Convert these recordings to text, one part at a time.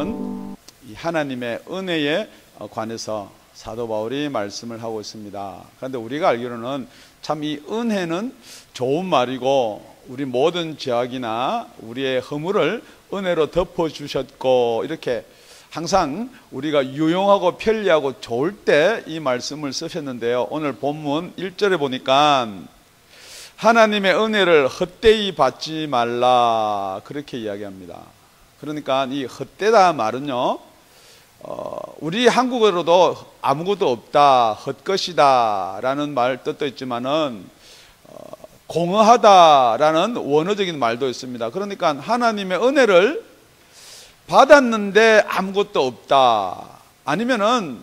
오늘은 이 하나님의 은혜에 관해서 사도 바울이 말씀을 하고 있습니다. 그런데 우리가 알기로는 참 이 은혜는 좋은 말이고 우리 모든 죄악이나 우리의 허물을 은혜로 덮어주셨고, 이렇게 항상 우리가 유용하고 편리하고 좋을 때 이 말씀을 쓰셨는데요. 오늘 본문 1절에 보니까 하나님의 은혜를 헛되이 받지 말라, 그렇게 이야기합니다. 그러니까 이 헛되다 말은요, 우리 한국어로도 아무것도 없다, 헛것이다 라는 말 뜻도 있지만은 공허하다라는 원어적인 말도 있습니다. 그러니까 하나님의 은혜를 받았는데 아무것도 없다, 아니면은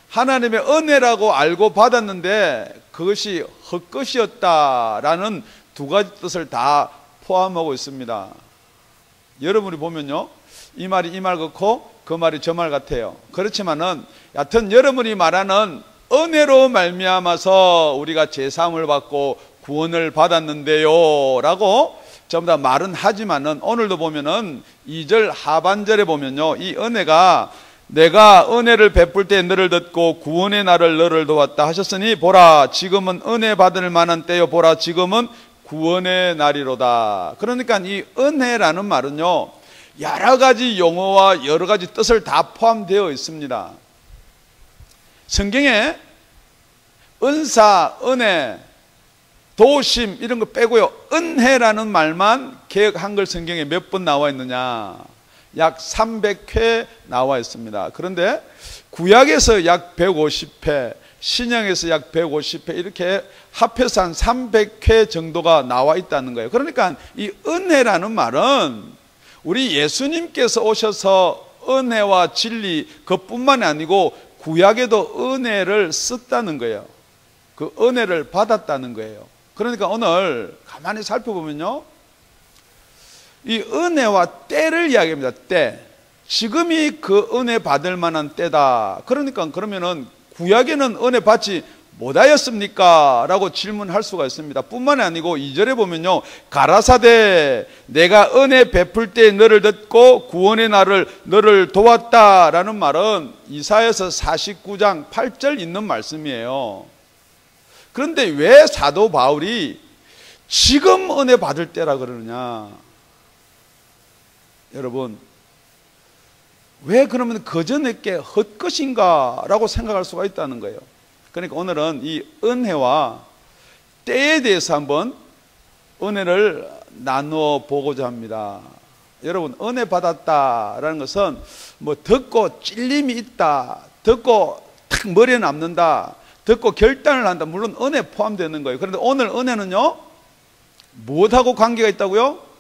하나님의 은혜라고 알고 받았는데 그것이 헛것이었다라는 두 가지 뜻을 다 포함하고 있습니다. 여러분이 보면요, 이 말이 이 말 같고 그 말이 저 말 같아요. 그렇지만은 여하튼 여러분이 말하는 은혜로 말미암아서 우리가 제사함을 받고 구원을 받았는데요 라고 전부 다 말은 하지만은, 오늘도 보면은 2절 하반절에 보면요, 이 은혜가 내가 은혜를 베풀 때 너를 듣고 구원의 날을 너를 도왔다 하셨으니 보라 지금은 은혜 받을 만한 때요, 보라 지금은 구원의 날이로다. 그러니까 이 은혜라는 말은요, 여러 가지 용어와 여러 가지 뜻을 다 포함되어 있습니다. 성경에 은사, 은혜, 도심 이런 거 빼고요, 은혜라는 말만 개역 한글 성경에 몇 번 나와 있느냐? 약 300회 나와 있습니다. 그런데 구약에서 약 150회, 신약에서 약 150회, 이렇게 합해서 한 300회 정도가 나와 있다는 거예요. 그러니까 이 은혜라는 말은 우리 예수님께서 오셔서 은혜와 진리 그것뿐만이 아니고 구약에도 은혜를 썼다는 거예요. 그 은혜를 받았다는 거예요. 그러니까 오늘 가만히 살펴보면요, 이 은혜와 때를 이야기합니다. 때. 지금이 그 은혜 받을 만한 때다. 그러니까 그러면은 구약에는 은혜 받지 못하였습니까? 라고 질문할 수가 있습니다. 뿐만이 아니고 2절에 보면요, 가라사대 내가 은혜 베풀 때 너를 듣고 구원의 날을 너를 도왔다 라는 말은 이사야서 49장 8절 있는 말씀이에요. 그런데 왜 사도 바울이 지금 은혜 받을 때라 그러느냐? 여러분, 왜 그러면 그전에 게 헛것인가 라고 생각할 수가 있다는 거예요. 그러니까 오늘은 이 은혜와 때에 대해서 한번 은혜를 나누어 보고자 합니다. 여러분, 은혜 받았다라는 것은 뭐 듣고 찔림이 있다, 듣고 탁 머리에 남는다, 듣고 결단을 한다, 물론 은혜 포함되는 거예요. 그런데 오늘 은혜는요, 무엇하고 관계가 있다고요?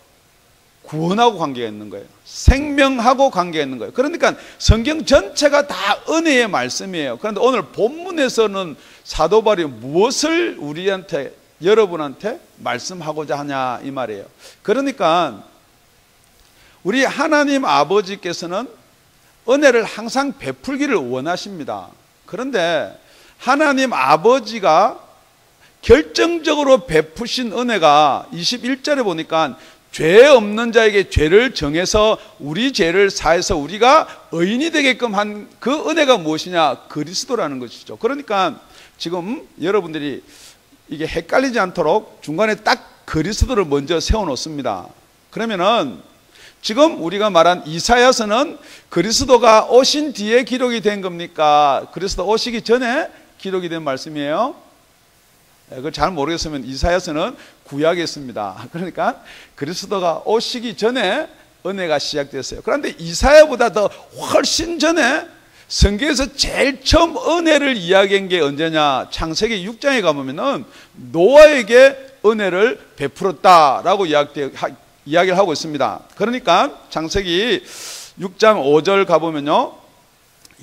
구원하고 관계가 있는 거예요. 생명하고 관계가 있는 거예요. 그러니까 성경 전체가 다 은혜의 말씀이에요. 그런데 오늘 본문에서는 사도 바울이 무엇을 우리한테, 여러분한테 말씀하고자 하냐 이 말이에요. 그러니까 우리 하나님 아버지께서는 은혜를 항상 베풀기를 원하십니다. 그런데 하나님 아버지가 결정적으로 베푸신 은혜가 21절에 보니까 죄 없는 자에게 죄를 정해서 우리 죄를 사해서 우리가 의인이 되게끔 한 그 은혜가 무엇이냐? 그리스도라는 것이죠. 그러니까 지금 여러분들이 이게 헷갈리지 않도록 중간에 딱 그리스도를 먼저 세워 놓습니다. 그러면은 지금 우리가 말한 이사야서는 그리스도가 오신 뒤에 기록이 된 겁니까? 그리스도 오시기 전에 기록이 된 말씀이에요? 그걸 잘 모르겠으면 이사야서는 구약에 있습니다. 그러니까 그리스도가 오시기 전에 은혜가 시작됐어요. 그런데 이사야보다 더 훨씬 전에 성경에서 제일 처음 은혜를 이야기한 게 언제냐? 창세기 6장에 가보면은 노아에게 은혜를 베풀었다라고 이야기를 하고 있습니다. 그러니까 창세기 6장 5절 가보면요,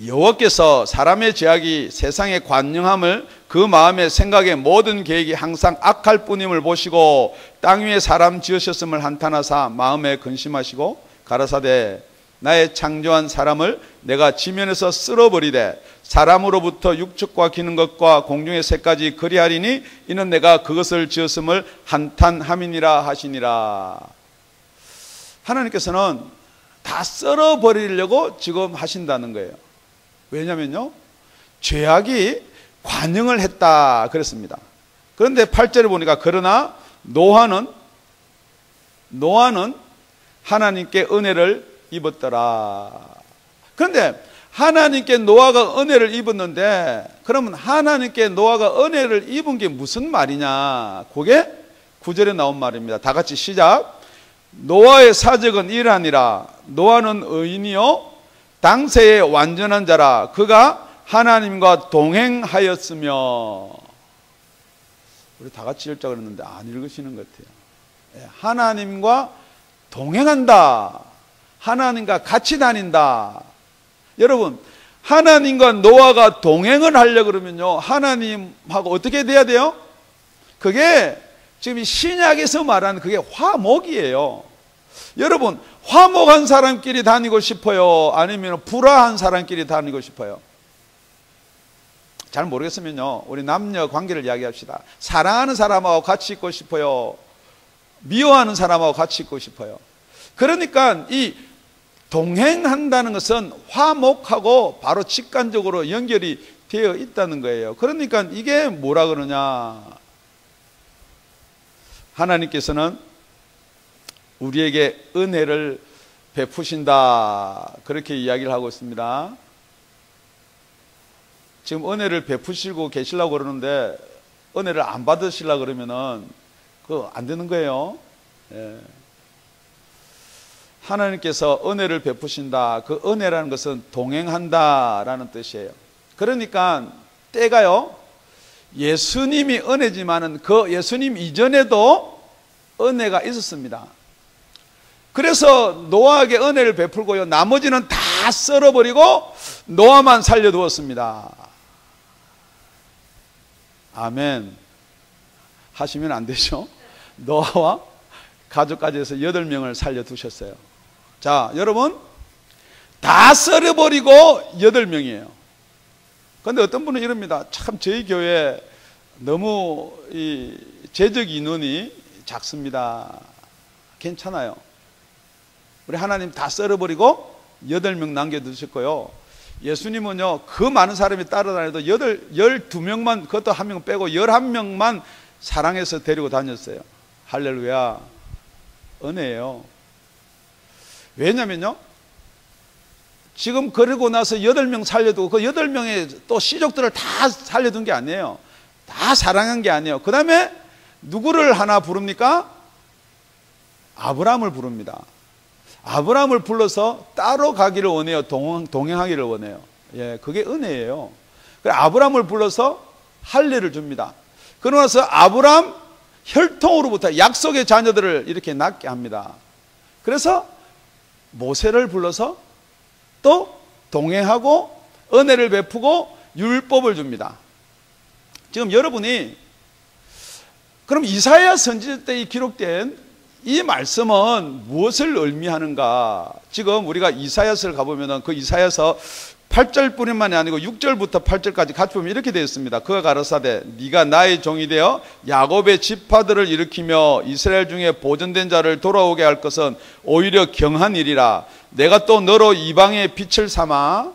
여호와께서 사람의 죄악이 세상에 관영함을 그 마음의 생각의 모든 계획이 항상 악할 뿐임을 보시고 땅 위에 사람 지으셨음을 한탄하사 마음에 근심하시고 가라사대 나의 창조한 사람을 내가 지면에서 쓸어버리되 사람으로부터 육축과 기는 것과 공중의 새까지 그리하리니 이는 내가 그것을 지었음을 한탄함이니라 하시니라. 하나님께서는 다 썰어버리려고 지금 하신다는 거예요. 왜냐면요, 죄악이 관영을 했다 그랬습니다. 그런데 8절에 보니까 그러나 노아는 하나님께 은혜를 입었더라. 그런데 하나님께 노아가 은혜를 입었는데, 그러면 하나님께 노아가 은혜를 입은 게 무슨 말이냐? 그게 9절에 나온 말입니다. 다 같이 시작. 노아의 사적은 이러하니라. 노아는 의인이요 당세의 완전한 자라. 그가 하나님과 동행하였으며. 우리 다 같이 읽자 그랬는데 안 읽으시는 것 같아요. 하나님과 동행한다. 하나님과 같이 다닌다. 여러분, 하나님과 노아가 동행을 하려고 그러면요, 하나님하고 어떻게 돼야 돼요? 그게 지금 신약에서 말하는 그게 화목이에요. 여러분, 화목한 사람끼리 다니고 싶어요? 아니면 불화한 사람끼리 다니고 싶어요? 잘 모르겠으면요, 우리 남녀 관계를 이야기합시다. 사랑하는 사람하고 같이 있고 싶어요? 미워하는 사람하고 같이 있고 싶어요? 그러니까 이 동행한다는 것은 화목하고 바로 직관적으로 연결이 되어 있다는 거예요. 그러니까 이게 뭐라 그러냐? 하나님께서는 우리에게 은혜를 베푸신다, 그렇게 이야기를 하고 있습니다. 지금 은혜를 베푸시고 계시려고 그러는데 은혜를 안 받으시려고 그러면은 그거 안 되는 거예요. 예. 하나님께서 은혜를 베푸신다. 그 은혜라는 것은 동행한다라는 뜻이에요. 그러니까 때가요, 예수님이 은혜지만은 그 예수님 이전에도 은혜가 있었습니다. 그래서 노아에게 은혜를 베풀고요, 나머지는 다 썰어버리고 노아만 살려두었습니다. 아멘 하시면 안 되죠. 노아와 가족까지 해서 8명을 살려두셨어요. 자, 여러분, 다 썰어버리고 8명이에요. 그런데 어떤 분은 이럽니다. 참 저희 교회 너무 이 재적 인원이 작습니다. 괜찮아요. 우리 하나님 다 썰어버리고 8명 남겨두셨고요, 예수님은요, 그 많은 사람이 따라다녀도 12명만, 그것도 한 명 빼고 11명만 사랑해서 데리고 다녔어요. 할렐루야. 은혜예요. 왜냐면요, 지금 그러고 나서 8명 살려두고 그 8명의 또 시족들을 다 살려둔 게 아니에요. 다 사랑한 게 아니에요. 그 다음에 누구를 하나 부릅니까? 아브라함을 부릅니다. 아브라함을 불러서 따로 가기를 원해요. 동행하기를 원해요. 예, 그게 은혜예요. 아브라함을 불러서 할례를 줍니다. 그러고 나서 아브라함 혈통으로부터 약속의 자녀들을 이렇게 낳게 합니다. 그래서 모세를 불러서 또 동행하고 은혜를 베푸고 율법을 줍니다. 지금 여러분이, 그럼 이사야 선지자 때 기록된 이 말씀은 무엇을 의미하는가? 지금 우리가 이사야서를 가보면 그 이사야서 8절뿐만이 아니고 6절부터 8절까지 같이 보면 이렇게 되어 있습니다. 그가 가라사대 네가 나의 종이 되어 야곱의 지파들을 일으키며 이스라엘 중에 보존된 자를 돌아오게 할 것은 오히려 경한 일이라. 내가 또 너로 이방의 빛을 삼아,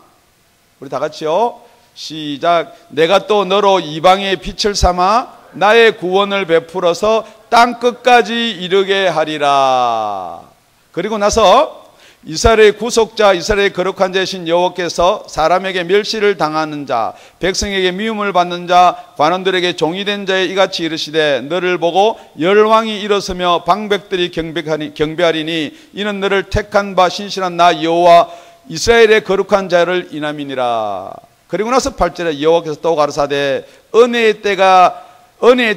우리 다 같이요, 시작. 내가 또 너로 이방의 빛을 삼아 나의 구원을 베풀어서 땅 끝까지 이르게 하리라. 그리고 나서 이스라엘의 구속자, 이스라엘의 거룩한 자이신 여호와께서 사람에게 멸시를 당하는 자, 백성에게 미움을 받는 자, 관원들에게 종이 된 자에 이같이 이르시되 너를 보고 열왕이 일어서며 방백들이 경배하리니 이는 너를 택한 바 신실한 나 여호와 이스라엘의 거룩한 자를 인함이니라. 그리고 나서 8절에 여호와께서 또 가라사대 은혜의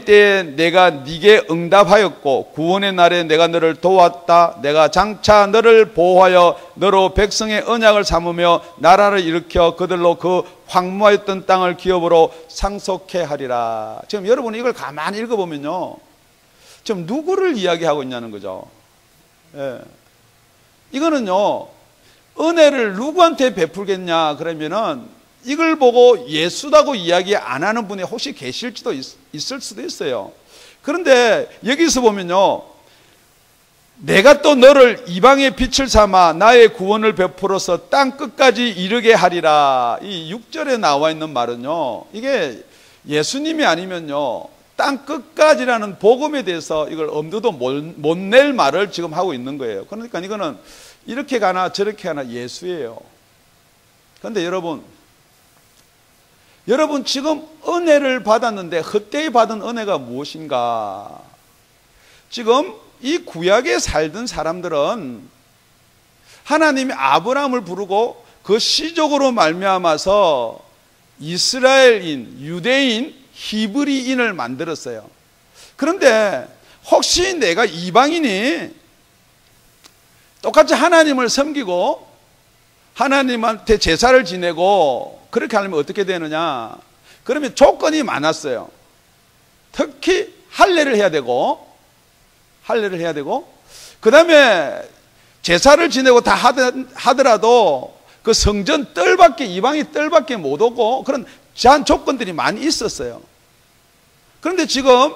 때에 내가 네게 응답하였고 구원의 날에 내가 너를 도왔다. 내가 장차 너를 보호하여 너로 백성의 언약을 삼으며 나라를 일으켜 그들로 그 황무하였던 땅을 기업으로 상속해 하리라. 지금 여러분이 이걸 가만히 읽어보면요, 지금 누구를 이야기하고 있냐는 거죠. 예. 이거는요, 은혜를 누구한테 베풀겠냐 그러면은 이걸 보고 예수라고 이야기 안 하는 분이 혹시 계실지도 있을 수도 있어요. 그런데 여기서 보면요, 내가 또 너를 이방의 빛을 삼아 나의 구원을 베풀어서 땅 끝까지 이르게 하리라. 이 6절에 나와 있는 말은요, 이게 예수님이 아니면요 땅 끝까지라는 복음에 대해서 이걸 엄두도 못 낼 말을 지금 하고 있는 거예요. 그러니까 이거는 이렇게 가나 저렇게 가나 예수예요. 그런데 여러분 지금 은혜를 받았는데 헛되이 받은 은혜가 무엇인가? 지금 이 구약에 살던 사람들은 하나님이 아브라함을 부르고 그 시족으로 말미암아서 이스라엘인, 유대인, 히브리인을 만들었어요. 그런데 혹시 내가 이방인이 똑같이 하나님을 섬기고 하나님한테 제사를 지내고 그렇게 하려면 어떻게 되느냐? 그러면 조건이 많았어요. 특히 할례를 해야 되고 그 다음에 제사를 지내고 다 하더라도 그 성전 뜰밖에, 이방이 뜰밖에 못 오고 그런 제한 조건들이 많이 있었어요. 그런데 지금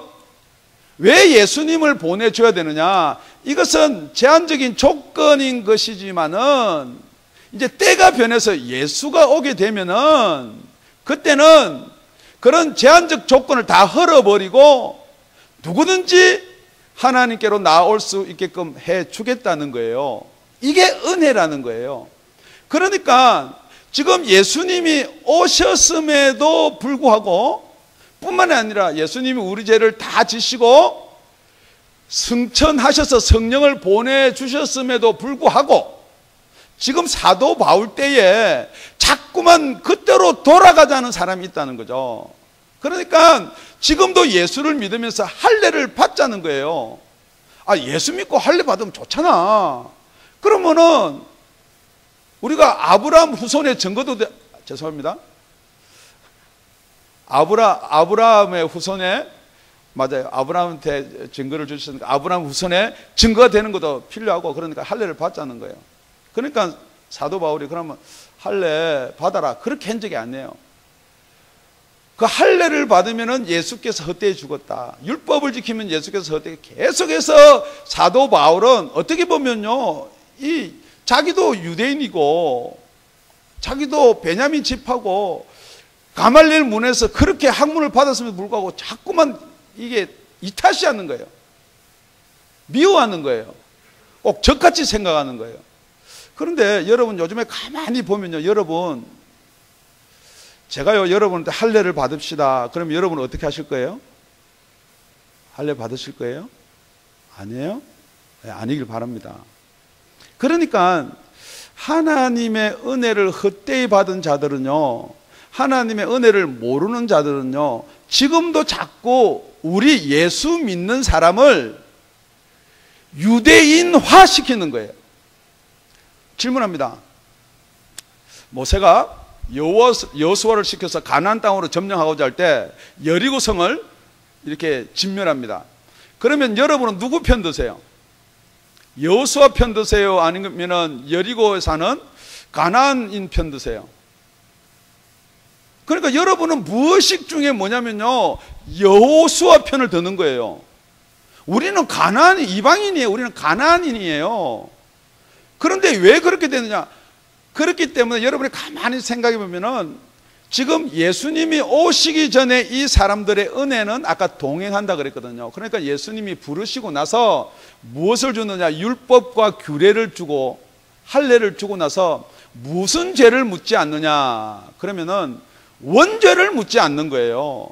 왜 예수님을 보내줘야 되느냐? 이것은 제한적인 조건인 것이지만은 이제 때가 변해서 예수가 오게 되면은 그때는 그런 제한적 조건을 다 헐어버리고 누구든지 하나님께로 나올 수 있게끔 해 주겠다는 거예요. 이게 은혜라는 거예요. 그러니까 지금 예수님이 오셨음에도 불구하고 뿐만 아니라 예수님이 우리 죄를 다 지시고 승천하셔서 성령을 보내주셨음에도 불구하고 지금 사도 바울 때에 자꾸만 그때로 돌아가자는 사람이 있다는 거죠. 그러니까 지금도 예수를 믿으면서 할례를 받자는 거예요. 아, 예수 믿고 할례 받으면 좋잖아. 그러면은 우리가 아브라함 후손의 증거도 죄송합니다. 아브라함의 후손에 맞아요. 아브라함한테 증거를 주셨으니까 아브라함 후손에 증거가 되는 것도 필요하고 그러니까 할례를 받자는 거예요. 그러니까 사도 바울이 그러면 할례 받아라 그렇게 한 적이 아니에요. 그 할례를 받으면은 예수께서 헛되이 죽었다. 율법을 지키면 예수께서 헛되이 계속해서 사도 바울은 어떻게 보면요, 이 자기도 유대인이고 자기도 베냐민 집하고 가말리엘 문에서 그렇게 학문을 받았음에도 불구하고 자꾸만 이게 이탓이하는 거예요. 미워하는 거예요. 꼭 적같이 생각하는 거예요. 그런데 여러분 요즘에 가만히 보면요, 여러분 제가요 여러분한테 할례를 받읍시다. 그러면 여러분은 어떻게 하실 거예요? 할례 받으실 거예요? 아니에요? 네, 아니길 바랍니다. 그러니까 하나님의 은혜를 헛되이 받은 자들은요, 하나님의 은혜를 모르는 자들은요, 지금도 자꾸 우리 예수 믿는 사람을 유대인화 시키는 거예요. 질문합니다. 모세가 여호수아를 시켜서 가나안 땅으로 점령하고자 할 때 여리고성을 이렇게 진멸합니다. 그러면 여러분은 누구 편 드세요? 여호수아 편 드세요? 아니면 여리고에 사는 가나안인 편 드세요? 그러니까 여러분은 무의식 중에 뭐냐면요, 여호수아 편을 드는 거예요. 우리는 가나안 이방인이에요. 우리는 가나안인이에요. 그런데 왜 그렇게 되느냐? 그렇기 때문에 여러분이 가만히 생각해 보면은 지금 예수님이 오시기 전에 이 사람들의 은혜는 아까 동행한다 그랬거든요. 그러니까 예수님이 부르시고 나서 무엇을 주느냐? 율법과 규례를 주고 할례를 주고 나서 무슨 죄를 묻지 않느냐? 그러면은 원죄를 묻지 않는 거예요.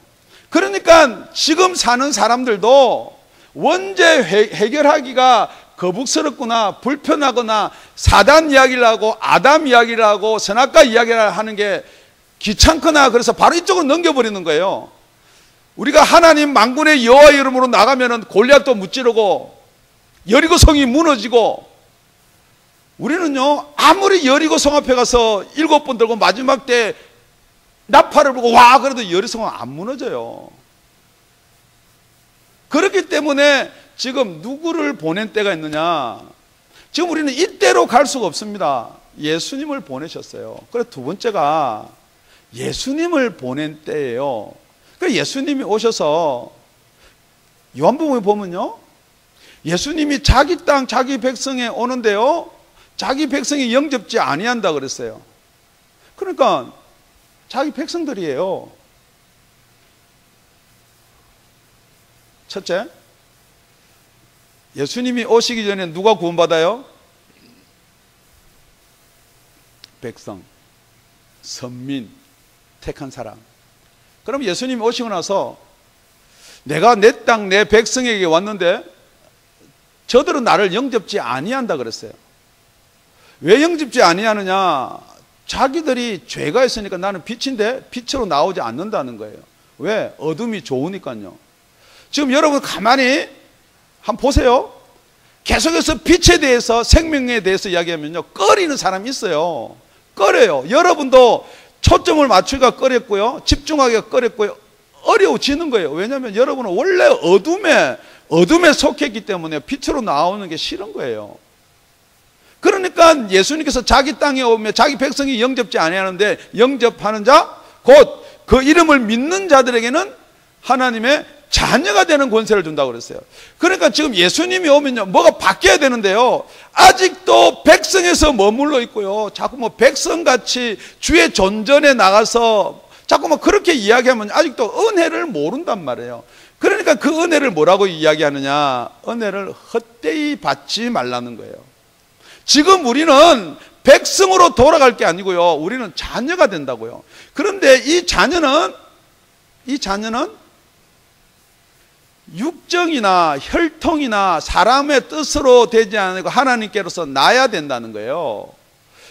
그러니까 지금 사는 사람들도 원죄 해결하기가 거북스럽거나 불편하거나 사단 이야기를 하고 아담 이야기를 하고 선악과 이야기를 하는 게 귀찮거나 그래서 바로 이쪽으로 넘겨버리는 거예요. 우리가 하나님 만군의 여호와 이름으로 나가면은 골리앗도 무찌르고 여리고성이 무너지고, 우리는요 아무리 여리고성 앞에 가서 7번 들고 마지막 때 나팔을 불고 와 그래도 여리고성은 안 무너져요. 그렇기 때문에 지금 누구를 보낸 때가 있느냐? 지금 우리는 이때로 갈 수가 없습니다. 예수님을 보내셨어요. 그래서 두 번째가 예수님을 보낸 때예요. 그래서 예수님이 오셔서 요한복음에 보면요, 예수님이 자기 땅 자기 백성에 오는데요, 자기 백성이 영접지 아니한다 그랬어요. 그러니까 자기 백성들이에요. 첫째, 예수님이 오시기 전에 누가 구원받아요? 백성, 선민, 택한 사람. 그럼 예수님이 오시고 나서 내가 내 땅, 내 백성에게 왔는데 저들은 나를 영접지 아니한다 그랬어요. 왜 영접지 아니하느냐? 자기들이 죄가 있으니까 나는 빛인데 빛으로 나오지 않는다는 거예요. 왜? 어둠이 좋으니까요. 지금 여러분 가만히 한번 보세요. 계속해서 빛에 대해서, 생명에 대해서 이야기하면요, 꺼리는 사람이 있어요. 꺼려요. 여러분도 초점을 맞추기가 꺼렸고요, 집중하기가 꺼렸고요, 어려워지는 거예요. 왜냐하면 여러분은 원래 어둠에 속했기 때문에 빛으로 나오는 게 싫은 거예요. 그러니까 예수님께서 자기 땅에 오면 자기 백성이 영접지 아니하는데, 영접하는 자, 곧 그 이름을 믿는 자들에게는 하나님의 자녀가 되는 권세를 준다고 그랬어요. 그러니까 지금 예수님이 오면요, 뭐가 바뀌어야 되는데요, 아직도 백성에서 머물러 있고요, 자꾸 뭐 백성같이 주의 존전에 나가서 자꾸 뭐 그렇게 이야기하면 아직도 은혜를 모른단 말이에요. 그러니까 그 은혜를 뭐라고 이야기하느냐? 은혜를 헛되이 받지 말라는 거예요. 지금 우리는 백성으로 돌아갈 게 아니고요, 우리는 자녀가 된다고요. 그런데 이 자녀는 육정이나 혈통이나 사람의 뜻으로 되지 않고 하나님께로서 나야 된다는 거예요.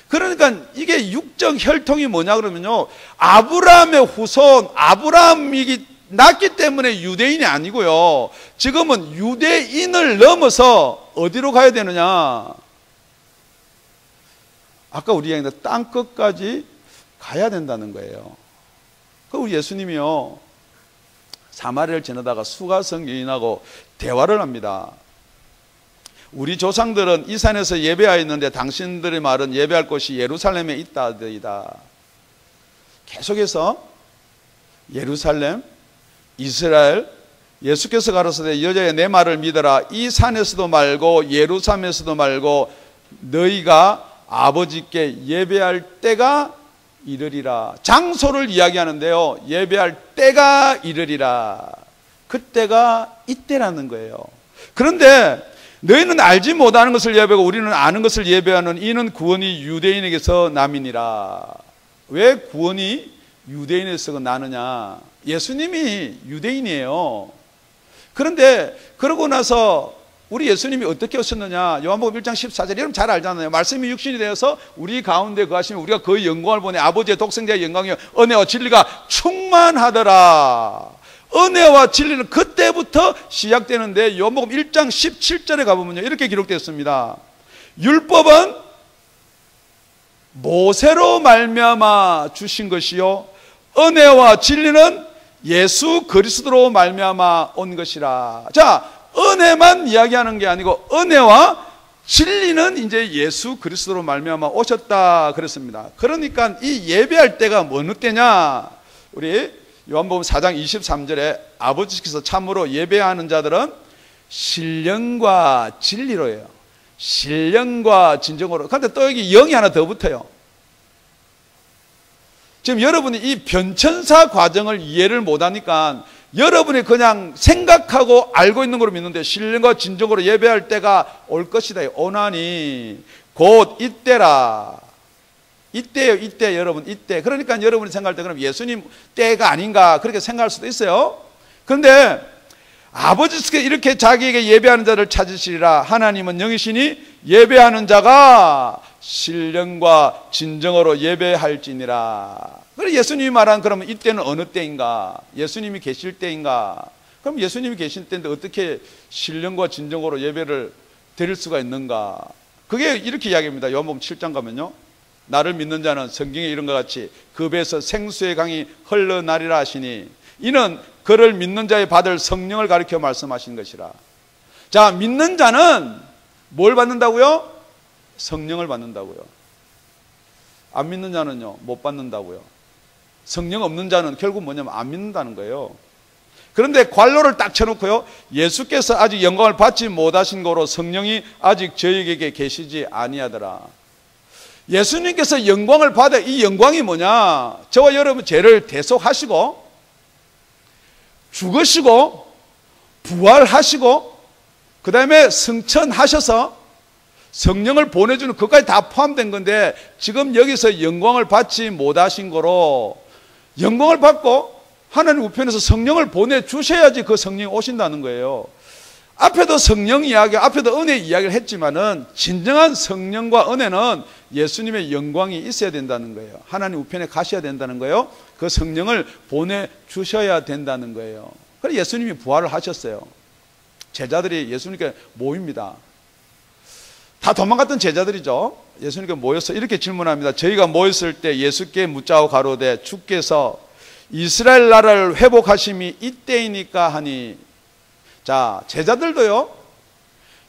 그러니까 이게 육정 혈통이 뭐냐 그러면요, 아브라함의 후손, 아브라함이 낳기 때문에 유대인이 아니고요, 지금은 유대인을 넘어서 어디로 가야 되느냐? 아까 우리 이야기했던 땅끝까지 가야 된다는 거예요. 그 우리 예수님이요, 사마리아를 지나다가 수가성 여인하고 대화를 합니다. 우리 조상들은 이 산에서 예배하였는데 당신들의 말은 예배할 곳이 예루살렘에 있다더이다. 계속해서 예루살렘, 이스라엘, 예수께서 가로사대 여자의 내 말을 믿어라. 이 산에서도 말고 예루살렘에서도 말고 너희가 아버지께 예배할 때가 이르리라. 장소를 이야기하는데요, 예배할 때가 이르리라. 그때가 이때라는 거예요. 그런데 너희는 알지 못하는 것을 예배하고 우리는 아는 것을 예배하는 이는 구원이 유대인에게서 남이니라. 왜 구원이 유대인에서 나느냐? 예수님이 유대인이에요. 그런데 그러고 나서 우리 예수님이 어떻게 오셨느냐? 요한복음 1장 14절, 여러분 잘 알잖아요. 말씀이 육신이 되어서 우리 가운데 거하시면 우리가 그의 영광을 보니 아버지의 독생자의 영광이요 은혜와 진리가 충만하더라. 은혜와 진리는 그때부터 시작되는데, 요한복음 1장 17절에 가보면요, 이렇게 기록되었습니다. 율법은 모세로 말미암아 주신 것이요 은혜와 진리는 예수 그리스도로 말미암아 온 것이라. 자, 은혜만 이야기하는 게 아니고 은혜와 진리는 이제 예수 그리스도로 말미암아 오셨다 그랬습니다. 그러니까 이 예배할 때가 어느 때냐? 우리 요한복음 4장 23절에 아버지께서 참으로 예배하는 자들은 신령과 진리로 해요. 신령과 진정으로. 그런데 또 여기 영이 하나 더 붙어요. 지금 여러분이 이 변천사 과정을 이해를 못하니까 여러분이 그냥 생각하고 알고 있는 걸로 믿는데, 신령과 진정으로 예배할 때가 올 것이다, 오나니 곧 이때라. 이때요, 이때. 여러분 이때. 그러니까 여러분이 생각할 때 그럼 예수님 때가 아닌가 그렇게 생각할 수도 있어요. 그런데 아버지께서 이렇게 자기에게 예배하는 자를 찾으시리라. 하나님은 영이시니 예배하는 자가 신령과 진정으로 예배할지니라. 그래, 예수님이 말한 그러면 이때는 어느 때인가? 예수님이 계실 때인가? 그럼 예수님이 계신 때인데 어떻게 신령과 진정으로 예배를 드릴 수가 있는가? 그게 이렇게 이야기합니다. 요한복음 7장 가면요, 나를 믿는 자는 성경에 이런 것 같이 그 배에서 생수의 강이 흘러나리라 하시니 이는 그를 믿는 자의 받을 성령을 가리켜 말씀하신 것이라. 자, 믿는 자는 뭘 받는다고요? 성령을 받는다고요. 안 믿는 자는요, 못 받는다고요. 성령 없는 자는 결국 뭐냐면 안 믿는다는 거예요. 그런데 관로를 딱 쳐놓고요. 예수께서 아직 영광을 받지 못하신 거로 성령이 아직 저희에게 계시지 아니하더라. 예수님께서 영광을 받아, 이 영광이 뭐냐? 저와 여러분 죄를 대속하시고 죽으시고 부활하시고 그 다음에 승천하셔서 성령을 보내주는 것까지 다 포함된 건데, 지금 여기서 영광을 받지 못하신 거로 영광을 받고 하나님 우편에서 성령을 보내주셔야지 그 성령이 오신다는 거예요. 앞에도 성령 이야기, 앞에도 은혜 이야기를 했지만은 진정한 성령과 은혜는 예수님의 영광이 있어야 된다는 거예요. 하나님 우편에 가셔야 된다는 거예요. 그 성령을 보내주셔야 된다는 거예요. 그래서 예수님이 부활을 하셨어요. 제자들이 예수님께 모입니다. 다 도망갔던 제자들이죠. 예수님께 모여서 이렇게 질문합니다. 저희가 모였을 때 예수께 묻자고 가로되 주께서 이스라엘 나라를 회복하심이 이때이니까 하니. 자, 제자들도요,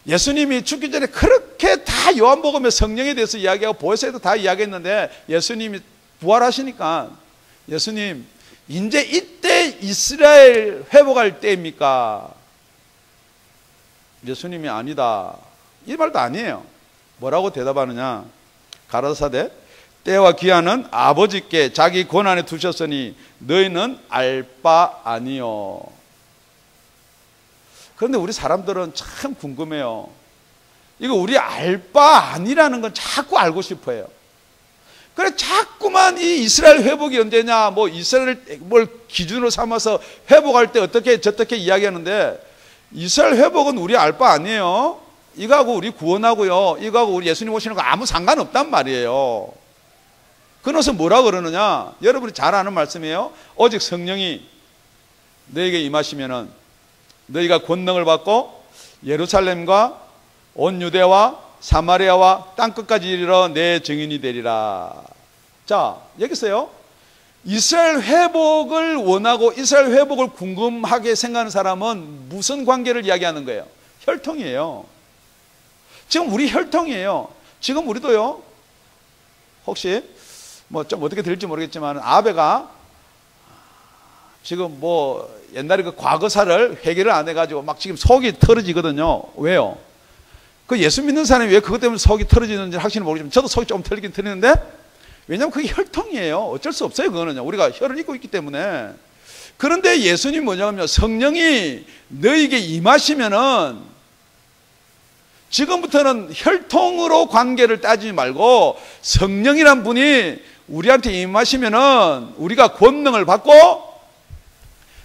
예수님이 죽기 전에 그렇게 다 요한복음의 성령에 대해서 이야기하고 보혜사에도 다 이야기했는데, 예수님이 부활하시니까 예수님 이제 이때 이스라엘 회복할 때입니까? 예수님이 아니다, 이 말도 아니에요. 뭐라고 대답하느냐? 가라사대 때와 기한은 아버지께 자기 권한에 두셨으니 너희는 알 바 아니요. 그런데 우리 사람들은 참 궁금해요. 이거 우리 알 바 아니라는 건 자꾸 알고 싶어요. 그래 자꾸만 이 이스라엘 회복이 언제냐, 뭐 이스라엘 뭘 기준으로 삼아서 회복할 때 어떻게 저떻게 이야기하는데, 이스라엘 회복은 우리 알 바 아니에요. 이거하고 우리 구원하고요, 이거하고 우리 예수님 오시는 거 아무 상관없단 말이에요. 그래서 뭐라 그러느냐? 여러분이 잘 아는 말씀이에요. 오직 성령이 너에게 임하시면은 너희가 권능을 받고 예루살렘과 온 유대와 사마리아와 땅끝까지 이르러 내 증인이 되리라. 자, 여기서요, 이스라엘 회복을 원하고 이스라엘 회복을 궁금하게 생각하는 사람은 무슨 관계를 이야기하는 거예요? 혈통이에요. 지금 우리 혈통이에요. 지금 우리도요, 혹시 뭐 좀 어떻게 될지 모르겠지만 아베가 지금 뭐 옛날에 그 과거사를 회개를 안 해가지고 막 지금 속이 털어지거든요. 왜요? 그 예수 믿는 사람이 왜 그것 때문에 속이 털어지는지 확실히 모르겠지만 저도 속이 좀 털리긴 털리는데, 왜냐하면 그게 혈통이에요. 어쩔 수 없어요. 그거는요, 우리가 혈을 입고 있기 때문에. 그런데 예수님 뭐냐면요, 성령이 너에게 임하시면은 지금부터는 혈통으로 관계를 따지지 말고 성령이란 분이 우리한테 임하시면은 우리가 권능을 받고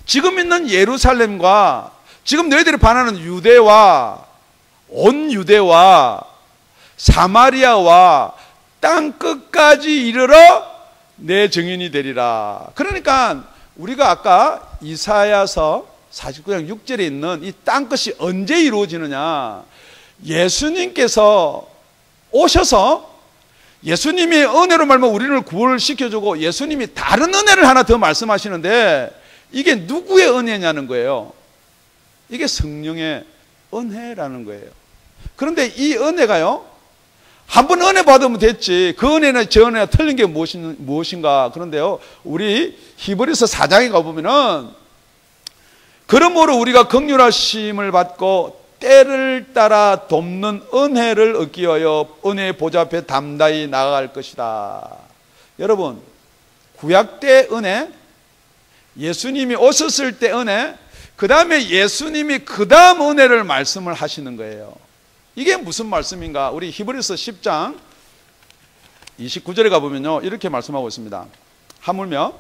지금 있는 예루살렘과 지금 너희들이 반하는 유대와 온 유대와 사마리아와 땅 끝까지 이르러 내 증인이 되리라. 그러니까 우리가 아까 이사야서 49장 6절에 있는 이 땅 끝이 언제 이루어지느냐? 예수님께서 오셔서 예수님이 은혜로 말하면 우리를 구원시켜주고 예수님이 다른 은혜를 하나 더 말씀하시는데, 이게 누구의 은혜냐는 거예요. 이게 성령의 은혜라는 거예요. 그런데 이 은혜가요, 한 번 은혜 받으면 됐지 그 은혜나 저 은혜나 틀린 게 무엇인가. 그런데요, 우리 히브리서 4장에 가보면은 그러므로 우리가 긍휼하심을 받고 때를 따라 돕는 은혜를 얻기 위하여 은혜의 보좌 앞에 담대히 나아갈 것이다. 여러분, 구약 때 은혜, 예수님이 오셨을 때 은혜, 그 다음에 예수님이 그 다음 은혜를 말씀을 하시는 거예요. 이게 무슨 말씀인가? 우리 히브리서 10장 29절에 가보면요, 이렇게 말씀하고 있습니다. 하물며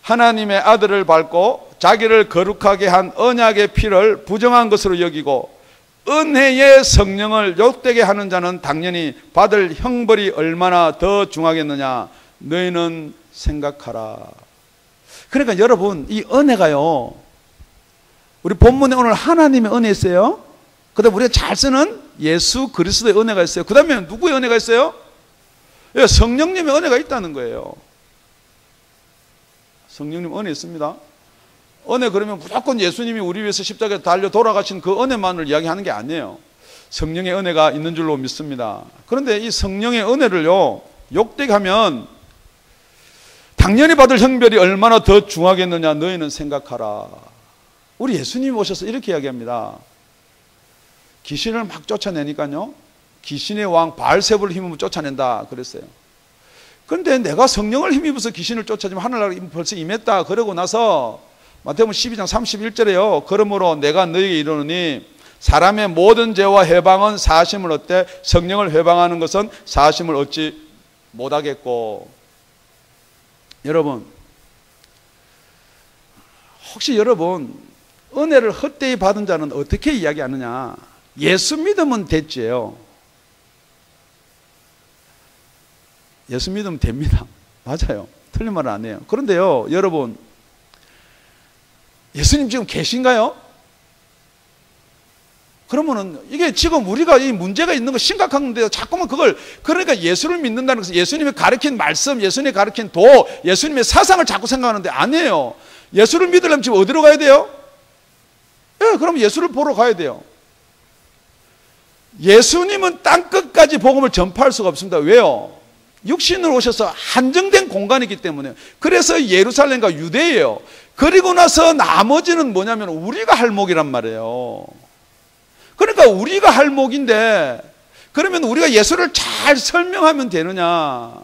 하나님의 아들을 밟고 자기를 거룩하게 한 언약의 피를 부정한 것으로 여기고 은혜의 성령을 욕되게 하는 자는 당연히 받을 형벌이 얼마나 더 중하겠느냐 너희는 생각하라. 그러니까 여러분, 이 은혜가요, 우리 본문에 오늘 하나님의 은혜 있어요. 그 다음에 우리가 잘 쓰는 예수 그리스도의 은혜가 있어요. 그 다음에 누구의 은혜가 있어요? 성령님의 은혜가 있다는 거예요. 성령님 은혜 있습니다. 은혜 그러면 무조건 예수님이 우리 위해서 십자가에 달려 돌아가신 그 은혜만을 이야기하는 게 아니에요. 성령의 은혜가 있는 줄로 믿습니다. 그런데 이 성령의 은혜를요, 욕되게 하면 당연히 받을 형벌이 얼마나 더 중하겠느냐 너희는 생각하라. 우리 예수님이 오셔서 이렇게 이야기합니다. 귀신을 막 쫓아내니까요, 귀신의 왕 바알세불을 힘입어 쫓아낸다 그랬어요. 그런데 내가 성령을 힘입어서 귀신을 쫓아내면 하늘나라가 벌써 임했다 그러고 나서 마태복음 12장 31절에요. 그러므로 내가 너희에게 이르노니 사람의 모든 죄와 해방은 사하심을 얻되 성령을 회방하는 것은 사하심을 얻지 못하겠고. 여러분, 혹시 여러분 은혜를 헛되이 받은 자는 어떻게 이야기하느냐? 예수 믿으면 됐지요. 예수 믿으면 됩니다. 맞아요. 틀린 말은 안 해요. 그런데요, 여러분, 예수님 지금 계신가요? 그러면은 이게 지금 우리가 이 문제가 있는 거 심각한데 자꾸만 그걸, 그러니까 예수를 믿는다는 것은 예수님이 가르친 말씀, 예수님이 가르친 도, 예수님의 사상을 자꾸 생각하는데 아니에요. 예수를 믿으려면 지금 어디로 가야 돼요? 예, 그럼 예수를 보러 가야 돼요. 예수님은 땅끝까지 복음을 전파할 수가 없습니다. 왜요? 육신으로 오셔서 한정된 공간이기 때문에. 그래서 예루살렘과 유대예요. 그리고 나서 나머지는 뭐냐면 우리가 할 목이란 말이에요. 그러니까 우리가 할 목인데, 그러면 우리가 예수를 잘 설명하면 되느냐?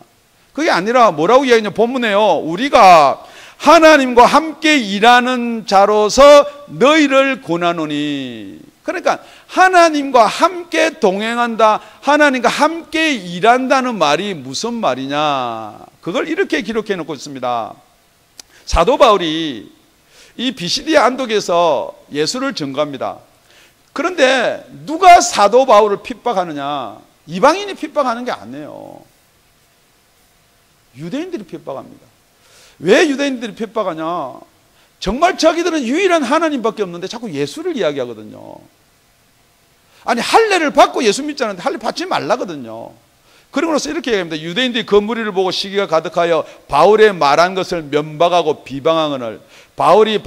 그게 아니라 뭐라고 이야기하냐? 본문에요, 우리가 하나님과 함께 일하는 자로서 너희를 권하노니. 그러니까 하나님과 함께 동행한다, 하나님과 함께 일한다는 말이 무슨 말이냐? 그걸 이렇게 기록해 놓고 있습니다. 사도 바울이 이 비시디아 안독에서 예수를 증거합니다. 그런데 누가 사도 바울을 핍박하느냐? 이방인이 핍박하는 게 아니에요. 유대인들이 핍박합니다. 왜 유대인들이 핍박하냐? 정말 자기들은 유일한 하나님밖에 없는데 자꾸 예수를 이야기하거든요. 아니, 할례를 받고 예수 믿자는데 할례 받지 말라거든요. 그러고 나서 이렇게 얘기합니다. 유대인들이 그 무리를 보고 시기가 가득하여 바울의 말한 것을 면박하고 비방하거늘 바울과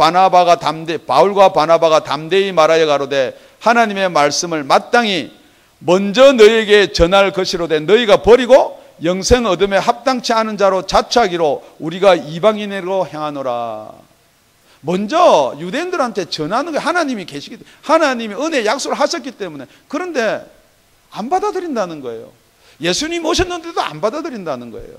바나바가 담대히 말하여 가로되 하나님의 말씀을 마땅히 먼저 너희에게 전할 것이로되 너희가 버리고 영생 얻음에 합당치 않은 자로 자처하기로 우리가 이방인으로 행하노라. 먼저 유대인들한테 전하는 게 하나님이 계시기 때문에, 하나님이 은혜 약속을 하셨기 때문에. 그런데 안 받아들인다는 거예요. 예수님 오셨는데도 안 받아들인다는 거예요.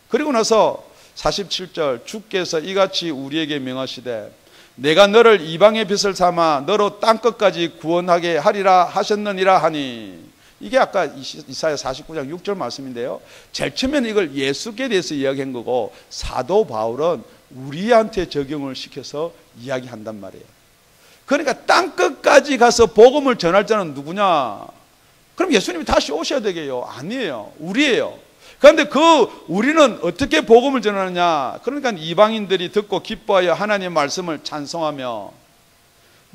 그리고 나서 47절, 주께서 이같이 우리에게 명하시되 내가 너를 이방의 빛을 삼아 너로 땅끝까지 구원하게 하리라 하셨느니라 하니. 이게 아까 이사야 49장 6절 말씀인데요, 제일 처음에는 이걸 예수께 대해서 이야기한 거고 사도 바울은 우리한테 적용을 시켜서 이야기한단 말이에요. 그러니까 땅끝까지 가서 복음을 전할 자는 누구냐? 그럼 예수님이 다시 오셔야 되게요? 아니에요. 우리예요. 그런데 우리는 어떻게 복음을 전하느냐? 그러니까 이방인들이 듣고 기뻐하여 하나님의 말씀을 찬송하며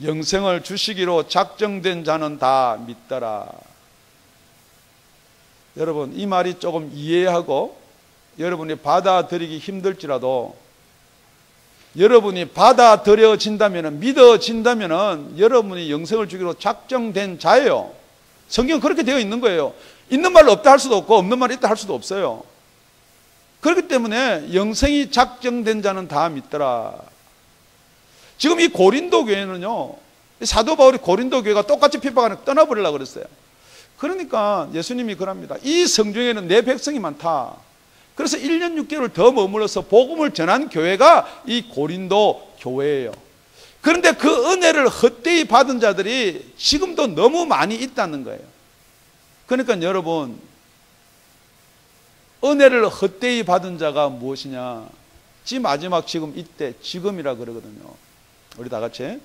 영생을 주시기로 작정된 자는 다 믿더라. 여러분, 이 말이 조금 이해하고 여러분이 받아들이기 힘들지라도 여러분이 받아들여진다면, 믿어진다면 여러분이 영생을 주기로 작정된 자예요. 성경은 그렇게 되어 있는 거예요. 있는 말로 없다 할 수도 없고 없는 말이 있다 할 수도 없어요. 그렇기 때문에 영생이 작정된 자는 다 믿더라. 지금 이 고린도 교회는요, 사도 바울이 고린도 교회가 똑같이 핍박하는 떠나버리려고 그랬어요. 그러니까 예수님이 그럽니다. 이 성중에는 내 백성이 많다. 그래서 1년 6개월 더 머물러서 복음을 전한 교회가 이 고린도 교회예요. 그런데 그 은혜를 헛되이 받은 자들이 지금도 너무 많이 있다는 거예요. 그러니까 여러분, 은혜를 헛되이 받은 자가 무엇이냐? 마지막 지금 이때, 지금이라 그러거든요. 우리 다 같이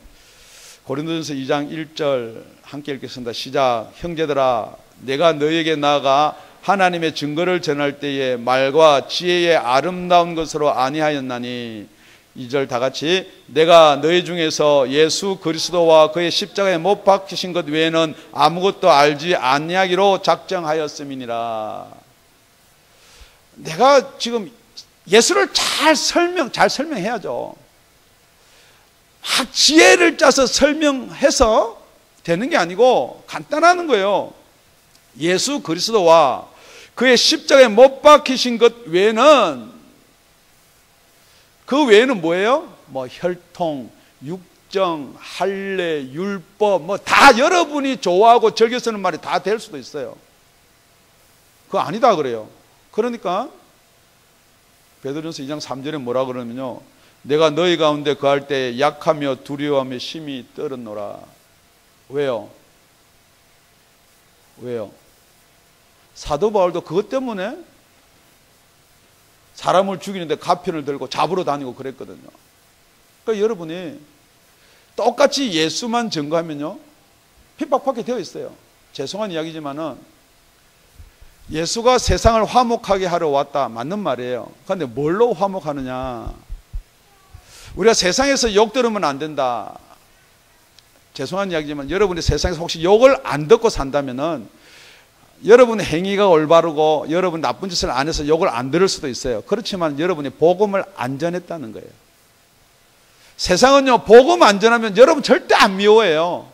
고린도전서 2장 1절 함께 읽겠습니다. 시작. 형제들아, 내가 너희에게 나아가 하나님의 증거를 전할 때에 말과 지혜의 아름다운 것으로 아니하였나니. 2절 다 같이. 내가 너희 중에서 예수 그리스도와 그의 십자가에 못 박히신 것 외에는 아무것도 알지 아니하기로 작정하였음이니라. 내가 지금 예수를 잘 설명해야죠. 막 지혜를 짜서 설명해서 되는 게 아니고 간단한 거예요. 예수 그리스도와 그의 십자가에 못 박히신 것 외에는, 그 외에는 뭐예요? 뭐 혈통, 율정, 할례, 율법 뭐 다 여러분이 좋아하고 즐겨 쓰는 말이 다 될 수도 있어요. 그거 아니다 그래요. 그러니까 베드로전서 2장 3절에 뭐라 그러면요, 내가 너희 가운데 거할 때 약하며 두려워하며 심히 떨었노라. 왜요? 왜요? 사도 바울도 그것 때문에 사람을 죽이는데 가편을 들고 잡으러 다니고 그랬거든요. 그러니까 여러분이 똑같이 예수만 증거하면요, 핍박받게 되어 있어요. 죄송한 이야기지만은 예수가 세상을 화목하게 하러 왔다, 맞는 말이에요. 그런데 뭘로 화목하느냐? 우리가 세상에서 욕 들으면 안 된다. 죄송한 이야기지만 여러분이 세상에서 혹시 욕을 안 듣고 산다면은 여러분의 행위가 올바르고 여러분 나쁜 짓을 안 해서 욕을 안 들을 수도 있어요. 그렇지만 여러분이 복음을 안 전했다는 거예요. 세상은요, 복음 안 전하면 여러분 절대 안 미워해요.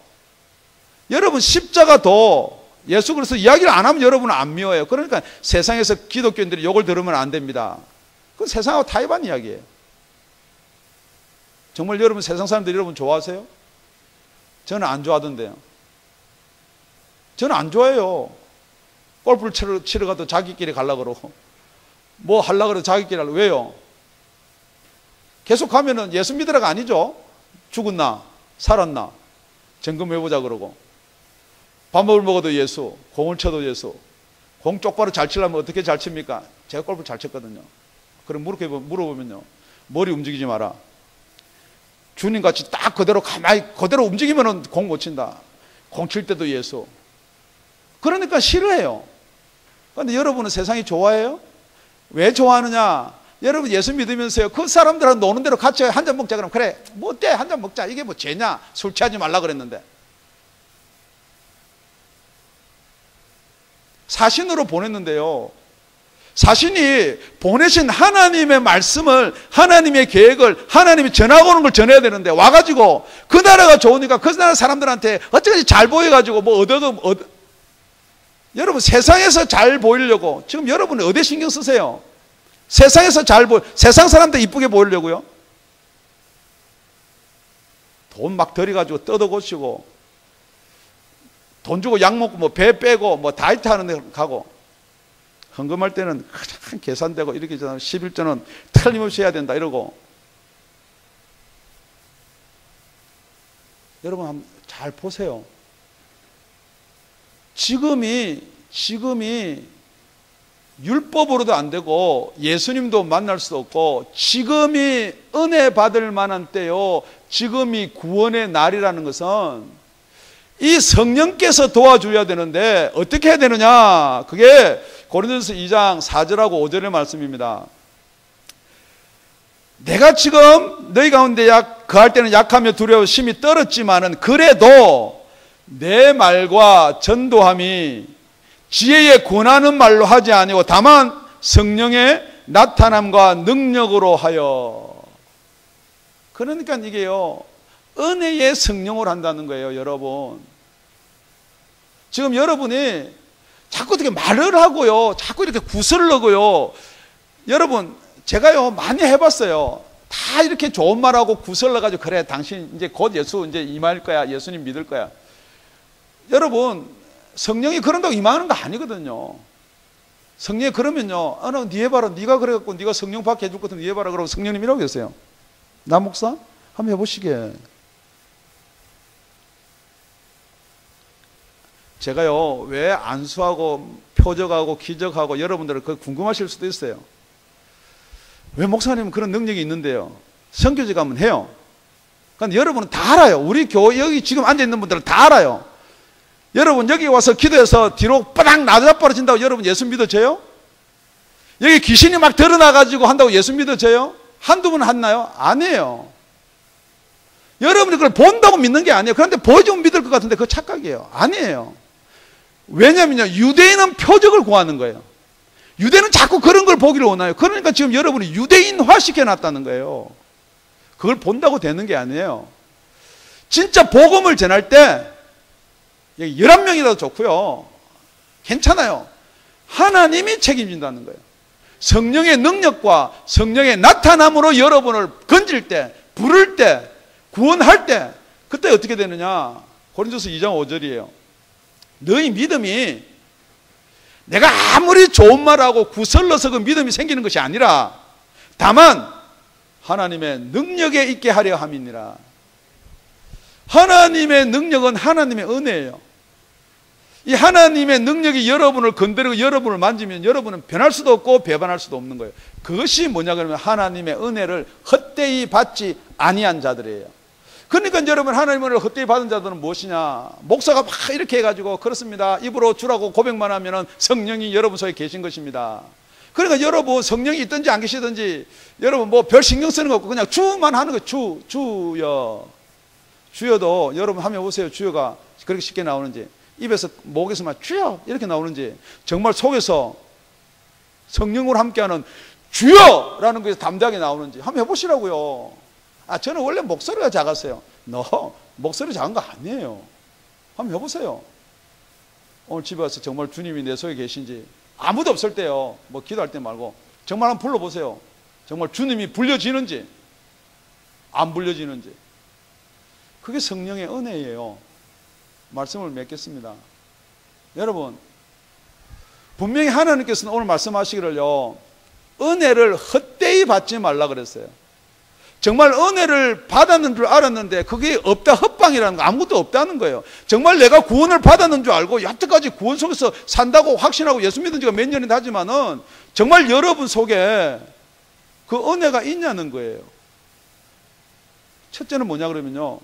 여러분 십자가도 예수 그리스도 이야기를 안 하면 여러분은 안 미워해요. 그러니까 세상에서 기독교인들이 욕을 들으면 안 됩니다. 그건 세상하고 타협한 이야기예요. 정말 여러분 세상 사람들이 여러분 좋아하세요? 저는 안 좋아하던데요. 저는 안 좋아해요. 골프를 치러 가도 자기끼리 가려고 그러고 뭐 하려고 그래도 자기끼리 하려고. 왜요? 계속 가면은 예수 믿으라가 아니죠. 죽었나 살았나 점검해보자 그러고, 밥을 먹어도 예수, 공을 쳐도 예수. 공 똑바로 잘 치려면 어떻게 잘 칩니까? 제가 골프 잘 쳤거든요. 그럼 물어보면요, 머리 움직이지 마라. 주님같이 딱 그대로 가만히 그대로 움직이면 공 못 친다. 공 칠 때도 예수. 그러니까 싫어해요. 그런데 여러분은 세상이 좋아해요? 왜 좋아하느냐? 여러분 예수 믿으면서요, 그 사람들하고 노는 대로 같이 한 잔 먹자 그러면 그래 뭐 어때 한 잔 먹자, 이게 뭐 죄냐? 술 취하지 말라 그랬는데. 사신으로 보냈는데요, 사신이 보내신 하나님의 말씀을, 하나님의 계획을 하나님이 전하고 오는 걸 전해야 되는데 와가지고 그 나라가 좋으니까 그 나라 사람들한테 어쩌지 잘 보여가지고 뭐 여러분 세상에서 잘 보이려고 지금 여러분은 어디 신경 쓰세요? 세상에서 세상 사람들 이쁘게 보이려고요? 돈 막 들여가지고 뜯어고치고 돈 주고 약 먹고 뭐 배 빼고 뭐 다이어트 하는 데 가고, 헌금할 때는 큰 계산되고 이렇게 11조는 틀림없이 해야 된다 이러고. 여러분 한번 잘 보세요. 지금이 율법으로도 안 되고 예수님도 만날 수 없고 지금이 은혜 받을 만한 때요, 지금이 구원의 날이라는 것은 이 성령께서 도와줘야 되는데 어떻게 해야 되느냐? 그게 고린도전서 2장 4절하고 5절의 말씀입니다. 내가 지금 너희 가운데 거할 때는 약하며 두려워 심히 떨었지만은 그래도 내 말과 전도함이 지혜에 권하는 말로 하지 아니고 다만 성령의 나타남과 능력으로 하여. 그러니까 이게요, 은혜의 성령을 한다는 거예요. 여러분 지금 여러분이 자꾸 어떻게 말을 하고요, 자꾸 이렇게 구슬르고요. 여러분 제가요 많이 해봤어요. 다 이렇게 좋은 말하고 구슬러가지고 그래 당신 이제 곧 예수 이제 임할 거야, 예수님 믿을 거야. 여러분 성령이 그런다고 임하는 거 아니거든요. 성령이 그러면요, 니 해봐라, 니가 그래갖고 니가 성령 받게 해줄 것같은 니 해봐라 그러고 성령님이라고 했어요. 나 목사? 한번 해보시게. 제가요 왜 안수하고 표적하고 기적하고 여러분들은 그거 궁금하실 수도 있어요. 왜 목사님은 그런 능력이 있는데요? 선교지 가면 해요. 그런데 여러분은 다 알아요. 우리 교회 여기 지금 앉아있는 분들은 다 알아요. 여러분 여기 와서 기도해서 뒤로 빠닥 낮아버려진다고 여러분 예수 믿어져요? 여기 귀신이 막 드러나가지고 한다고 예수 믿어져요? 한두 번 했나요? 아니에요. 여러분이 그걸 본다고 믿는 게 아니에요. 그런데 보여주면 믿을 것 같은데 그거 착각이에요. 아니에요. 왜냐면요, 유대인은 표적을 구하는 거예요. 유대는 자꾸 그런 걸 보기를 원해요. 그러니까 지금 여러분이 유대인화 시켜놨다는 거예요. 그걸 본다고 되는 게 아니에요. 진짜 복음을 전할 때 11명이라도 좋고요, 괜찮아요. 하나님이 책임진다는 거예요. 성령의 능력과 성령의 나타남으로 여러분을 건질 때, 부를 때, 구원할 때 그때 어떻게 되느냐? 고린도서 2장 5절이에요. 너희 믿음이 내가 아무리 좋은 말하고 구설러서 그 믿음이 생기는 것이 아니라 다만 하나님의 능력에 있게 하려 함이니라. 하나님의 능력은 하나님의 은혜예요. 이 하나님의 능력이 여러분을 건드리고 여러분을 만지면 여러분은 변할 수도 없고 배반할 수도 없는 거예요. 그것이 뭐냐 그러면 하나님의 은혜를 헛되이 받지 아니한 자들이에요. 그러니까 여러분 하나님의 은혜를 헛되이 받은 자들은 무엇이냐? 목사가 막 이렇게 해가지고 그렇습니다. 입으로 주라고 고백만 하면은 성령이 여러분 속에 계신 것입니다. 그러니까 여러분 성령이 있든지 안 계시든지 여러분 뭐 별 신경 쓰는 거 없고 그냥 주만 하는 거예요. 주여. 주여도 여러분 하면 보세요. 주여가 그렇게 쉽게 나오는지, 입에서 목에서만 주여 이렇게 나오는지, 정말 속에서 성령으로 함께하는 주여라는 것이 담대하게 나오는지 한번 해보시라고요. 저는 원래 목소리가 작았어요. 목소리 작은 거 아니에요. 한번 해보세요. 오늘 집에 와서 정말 주님이 내 속에 계신지, 아무도 없을 때요, 뭐 기도할 때 말고 정말 한번 불러보세요. 정말 주님이 불려지는지 안 불려지는지. 그게 성령의 은혜예요. 말씀을 맺겠습니다. 여러분, 분명히 하나님께서는 오늘 말씀하시기를요, 은혜를 헛되이 받지 말라 그랬어요. 정말 은혜를 받았는 줄 알았는데 그게 없다, 헛방이라는 거, 아무것도 없다는 거예요. 정말 내가 구원을 받았는 줄 알고 여태까지 구원 속에서 산다고 확신하고 예수 믿은 지가 몇 년이 되지만은 정말 여러분 속에 그 은혜가 있냐는 거예요. 첫째는 뭐냐 그러면요,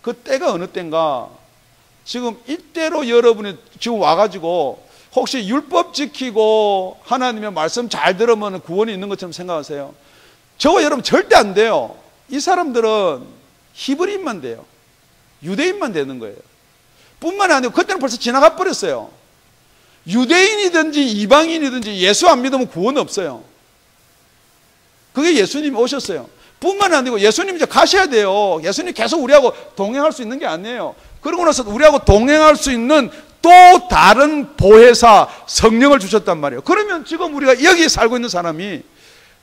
그 때가 어느 때인가, 지금 이때로 여러분이 지금 와가지고 혹시 율법 지키고 하나님의 말씀 잘 들으면 구원이 있는 것처럼 생각하세요? 저거 여러분 절대 안 돼요. 이 사람들은 히브리인만 돼요. 유대인만 되는 거예요. 뿐만 아니고 그때는 벌써 지나가 버렸어요. 유대인이든지 이방인이든지 예수 안 믿으면 구원 없어요. 그게 예수님이 오셨어요. 뿐만 아니고 예수님 이제 가셔야 돼요. 예수님 계속 우리하고 동행할 수 있는 게 아니에요. 그러고 나서 우리하고 동행할 수 있는 또 다른 보혜사 성령을 주셨단 말이에요. 그러면 지금 우리가 여기 살고 있는 사람이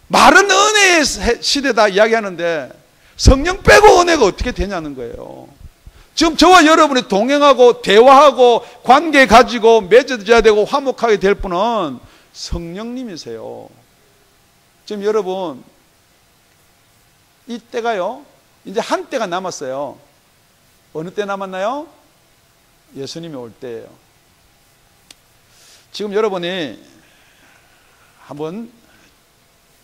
말은 은혜의 시대다 이야기하는데 성령 빼고 은혜가 어떻게 되냐는 거예요. 지금 저와 여러분이 동행하고 대화하고 관계 가지고 맺어져야 되고 화목하게 될 분은 성령님이세요. 지금 여러분 이 때가요, 이제 한 때가 남았어요. 어느 때 남았나요? 예수님이 올 때예요. 지금 여러분이 한번,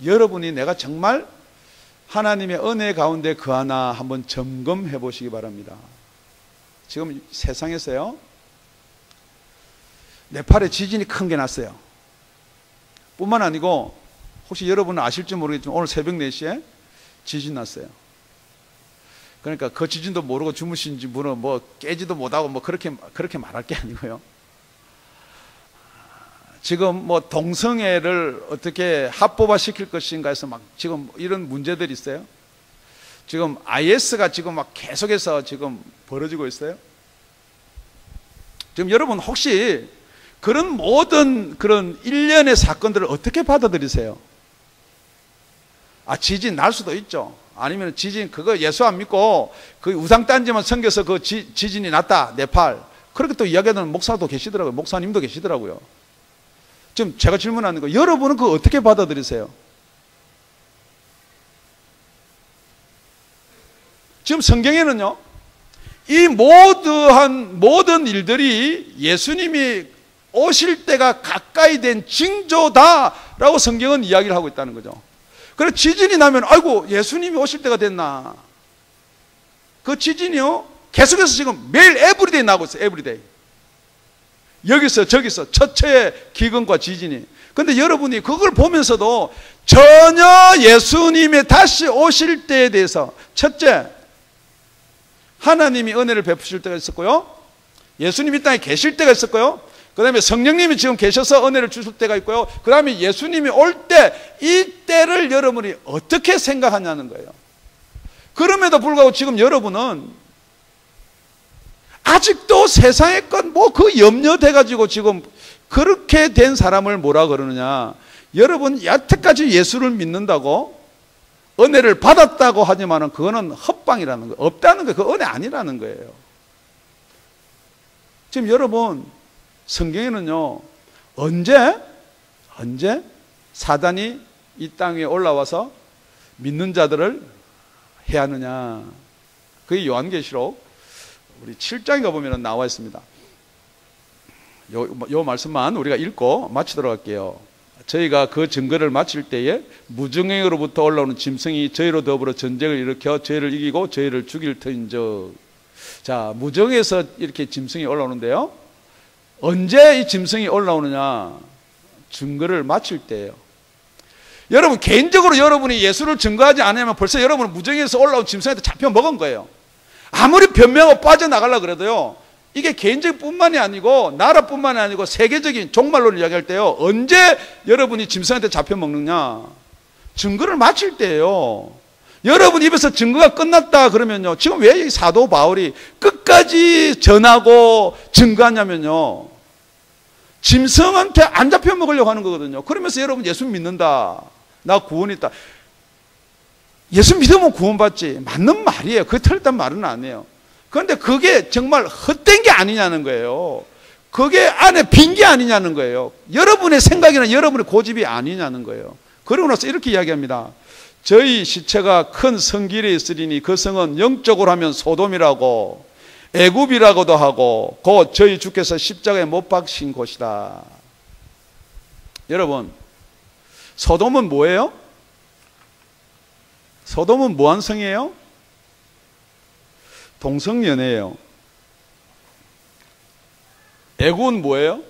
여러분이 내가 정말 하나님의 은혜 가운데 거하나 한번 점검해 보시기 바랍니다. 지금 세상에서요, 네팔에 지진이 큰 게 났어요. 뿐만 아니고 혹시 여러분은 아실지 모르겠지만 오늘 새벽 4시에 지진 났어요. 그러니까 그 지진도 모르고 주무신지 분은 뭐 깨지도 못하고 뭐 그렇게 말할 게 아니고요. 지금 뭐 동성애를 어떻게 합법화 시킬 것인가 해서 막 지금 이런 문제들이 있어요. 지금 IS가 지금 막 계속해서 지금 벌어지고 있어요. 지금 여러분 혹시 그런 모든 그런 일련의 사건들을 어떻게 받아들이세요? 지진 날 수도 있죠. 아니면 지진 그거 예수 안 믿고 그 우상단지만 섬겨서 그 지진이 났다, 네팔. 그렇게 또 이야기하는 목사도 계시더라고요. 목사님도 계시더라고요. 지금 제가 질문하는 거, 여러분은 그거 어떻게 받아들이세요? 지금 성경에는요, 이 모든 일들이 예수님이 오실 때가 가까이 된 징조다라고 성경은 이야기를 하고 있다는 거죠. 그래서 지진이 나면 아이고 예수님이 오실 때가 됐나. 그 지진이요 계속해서 지금 매일 에브리데이 나오고 있어요. 에브리데이. 여기서 저기서 처처의 기근과 지진이. 근데 여러분이 그걸 보면서도 전혀 예수님의 다시 오실 때에 대해서, 첫째, 하나님이 은혜를 베푸실 때가 있었고요, 예수님이 이 땅에 계실 때가 있었고요, 그 다음에 성령님이 지금 계셔서 은혜를 주실 때가 있고요, 그 다음에 예수님이 올 때, 이 때를 여러분이 어떻게 생각하냐는 거예요. 그럼에도 불구하고 지금 여러분은 아직도 세상의 것 뭐 그 염려돼가지고 지금 그렇게 된 사람을 뭐라 그러느냐. 여러분 여태까지 예수를 믿는다고 은혜를 받았다고 하지만은 그거는 헛방이라는 거예요. 없다는 거예요. 그 은혜 아니라는 거예요. 지금 여러분 성경에는요, 언제 사단이 이 땅 위에 올라와서 믿는 자들을 해하느냐. 그게 요한계시록 우리 7장에 가보면 나와 있습니다. 요 말씀만 우리가 읽고 마치도록 할게요. 저희가 그 증거를 마칠 때에 무증행으로부터 올라오는 짐승이 저희로 더불어 전쟁을 일으켜 저희를 이기고 저희를 죽일 터인즉. 자, 무정에서 이렇게 짐승이 올라오는데요, 언제 이 짐승이 올라오느냐? 증거를 마칠 때예요. 여러분 개인적으로 여러분이 예수를 증거하지 않으면 벌써 여러분은 무정에서 올라온 짐승한테 잡혀 먹은 거예요. 아무리 변명하고 빠져나가려고 그래도요, 이게 개인적인 뿐만이 아니고 나라뿐만이 아니고 세계적인 종말론을 이야기할 때요, 언제 여러분이 짐승한테 잡혀 먹느냐? 증거를 마칠 때예요. 여러분 입에서 증거가 끝났다 그러면요, 지금 왜 사도 바울이 끝까지 전하고 증거하냐면요, 짐승한테 안 잡혀 먹으려고 하는 거거든요. 그러면서 여러분 예수 믿는다, 나 구원이 있다. 예수 믿으면 구원받지, 맞는 말이에요. 그게 틀렸단 말은 아니에요. 그런데 그게 정말 헛된 게 아니냐는 거예요. 그게 안에 빈 게 아니냐는 거예요. 여러분의 생각이나 여러분의 고집이 아니냐는 거예요. 그러고 나서 이렇게 이야기합니다. 저희 시체가 큰 성길에 있으리니 그 성은 영적으로 하면 소돔이라고 애굽이라고도 하고 곧 저희 주께서 십자가에 못 박신 곳이다. 여러분, 소돔은 뭐예요? 소돔은 뭐한 성이에요? 동성연애예요. 애굽은 뭐예요?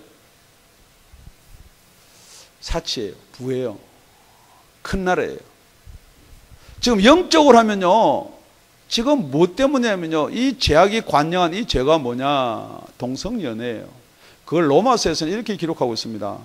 사치예요. 부예요. 큰 나라예요. 지금 영적으로 하면요, 지금 뭐 때문이냐면요, 이 죄악이 관영한 이 죄가 뭐냐? 동성연애예요. 그걸 로마서에서는 이렇게 기록하고 있습니다.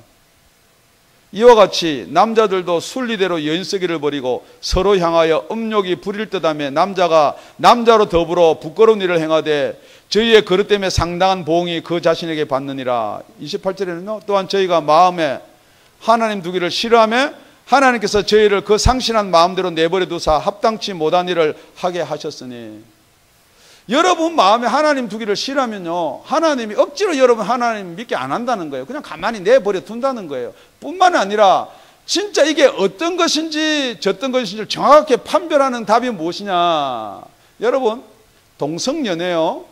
이와 같이 남자들도 순리대로 여인쓰기를 버리고 서로 향하여 음욕이 부릴 듯하며 남자가 남자로 더불어 부끄러운 일을 행하되 저희의 그릇 때문에 상당한 보응이 그 자신에게 받느니라. 28절에는요, 또한 저희가 마음에 하나님 두기를 싫어하며 하나님께서 저희를 그 상신한 마음대로 내버려 두사 합당치 못한 일을 하게 하셨으니. 여러분 마음에 하나님 두기를 싫어하면요, 하나님이 억지로 여러분 하나님 믿게 안 한다는 거예요. 그냥 가만히 내버려 둔다는 거예요. 뿐만 아니라 진짜 이게 어떤 것인지 저떤 것인지 정확하게 판별하는 답이 무엇이냐? 여러분 동성연애요,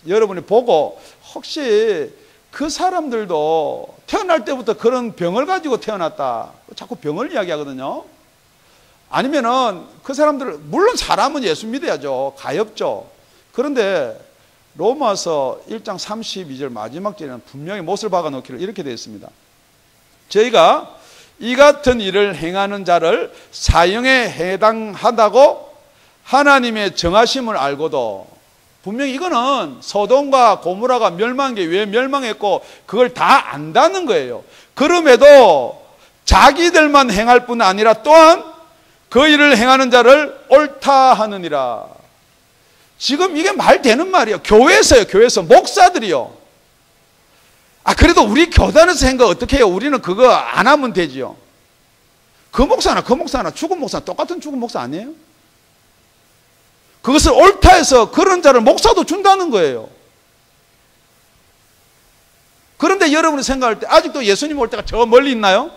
여러분이 보고 혹시 그 사람들도 태어날 때부터 그런 병을 가지고 태어났다, 자꾸 병을 이야기하거든요. 아니면은 그 사람들, 물론 사람은 예수 믿어야죠. 가엾죠. 그런데 로마서 1장 32절 마지막 절에는 분명히 못을 박아놓기를 이렇게 되어 있습니다. 저희가 이 같은 일을 행하는 자를 사형에 해당하다고 하나님의 정하심을 알고도, 분명히 이거는 소돔과 고모라가 멸망한 게 왜 멸망했고 그걸 다 안다는 거예요. 그럼에도 자기들만 행할 뿐 아니라 또한 그 일을 행하는 자를 옳다 하느니라. 지금 이게 말 되는 말이에요. 교회에서요, 교회에서 목사들이요. 그래도 우리 교단에서 생각 어떻게 해요? 우리는 그거 안 하면 되지요. 그 목사나 죽은 목사 똑같은 죽은 목사 아니에요? 그것을 옳다 해서 그런 자를 목사도 준다는 거예요. 그런데 여러분이 생각할 때 아직도 예수님 올 때가 저 멀리 있나요?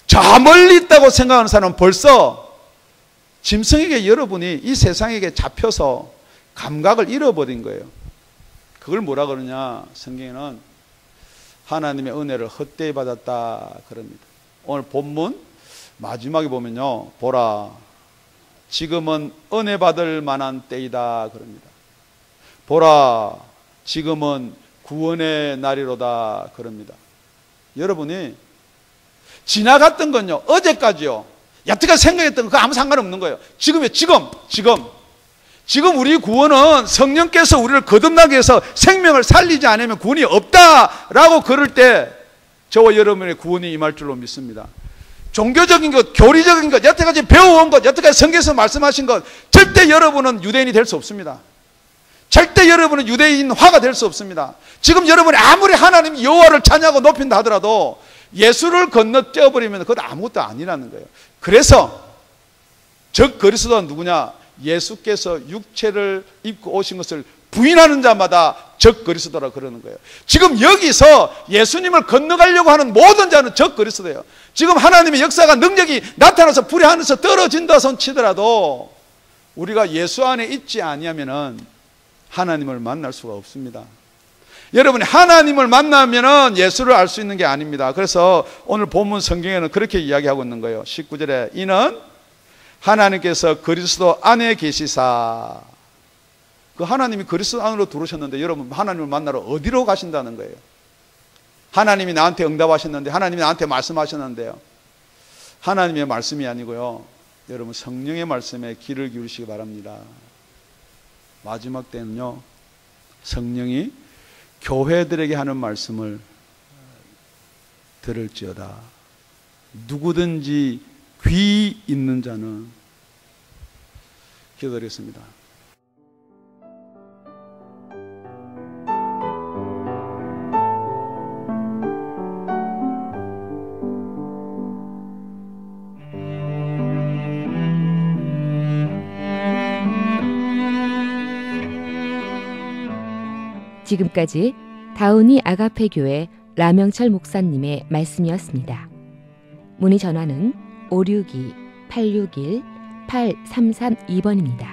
저 멀리 있다고 생각하는 사람은 벌써 짐승에게 여러분이 이 세상에게 잡혀서 감각을 잃어버린 거예요. 그걸 뭐라 그러냐? 성경에는 하나님의 은혜를 헛되이 받았다 그럽니다. 오늘 본문 마지막에 보면요, 보라 지금은 은혜 받을 만한 때이다 그럽니다. 보라 지금은 구원의 날이로다 그럽니다. 여러분이 지나갔던 건요, 어제까지요, 여태까지 생각했던 거 그거 아무 상관없는 거예요. 지금이요, 지금 우리 구원은 성령께서 우리를 거듭나게 해서 생명을 살리지 않으면 구원이 없다라고 그럴 때 저와 여러분의 구원이 임할 줄로 믿습니다. 종교적인 것, 교리적인 것, 여태까지 배워온 것, 여태까지 성경에서 말씀하신 것, 절대 여러분은 유대인이 될 수 없습니다. 절대 여러분은 유대인화가 될 수 없습니다. 지금 여러분이 아무리 하나님 여호와를 찬양하고 높인다 하더라도 예수를 건너뛰어버리면 그것도 아무것도 아니라는 거예요. 그래서 적 그리스도가 누구냐? 예수께서 육체를 입고 오신 것을 부인하는 자마다 적 그리스도라 그러는 거예요. 지금 여기서 예수님을 건너가려고 하는 모든 자는 적 그리스도예요. 지금 하나님의 역사가 능력이 나타나서 불의 하늘에서 떨어진다 손 치더라도 우리가 예수 안에 있지 아니하면은 하나님을 만날 수가 없습니다. 여러분이 하나님을 만나면은 예수를 알 수 있는 게 아닙니다. 그래서 오늘 본문 성경에는 그렇게 이야기하고 있는 거예요. 19절에 이는 하나님께서 그리스도 안에 계시사, 그 하나님이 그리스도 안으로 들어오셨는데 여러분 하나님을 만나러 어디로 가신다는 거예요? 하나님이 나한테 응답하셨는데, 하나님이 나한테 말씀하셨는데요, 하나님의 말씀이 아니고요, 여러분 성령의 말씀에 귀를 기울이시기 바랍니다. 마지막 때는요, 성령이 교회들에게 하는 말씀을 들을지어다. 누구든지 귀 있는 자는. 기도드리겠습니다. 지금까지 다운이 아가페 교회 라명철 목사님의 말씀이었습니다. 문의 전화는 562-861-8332번입니다.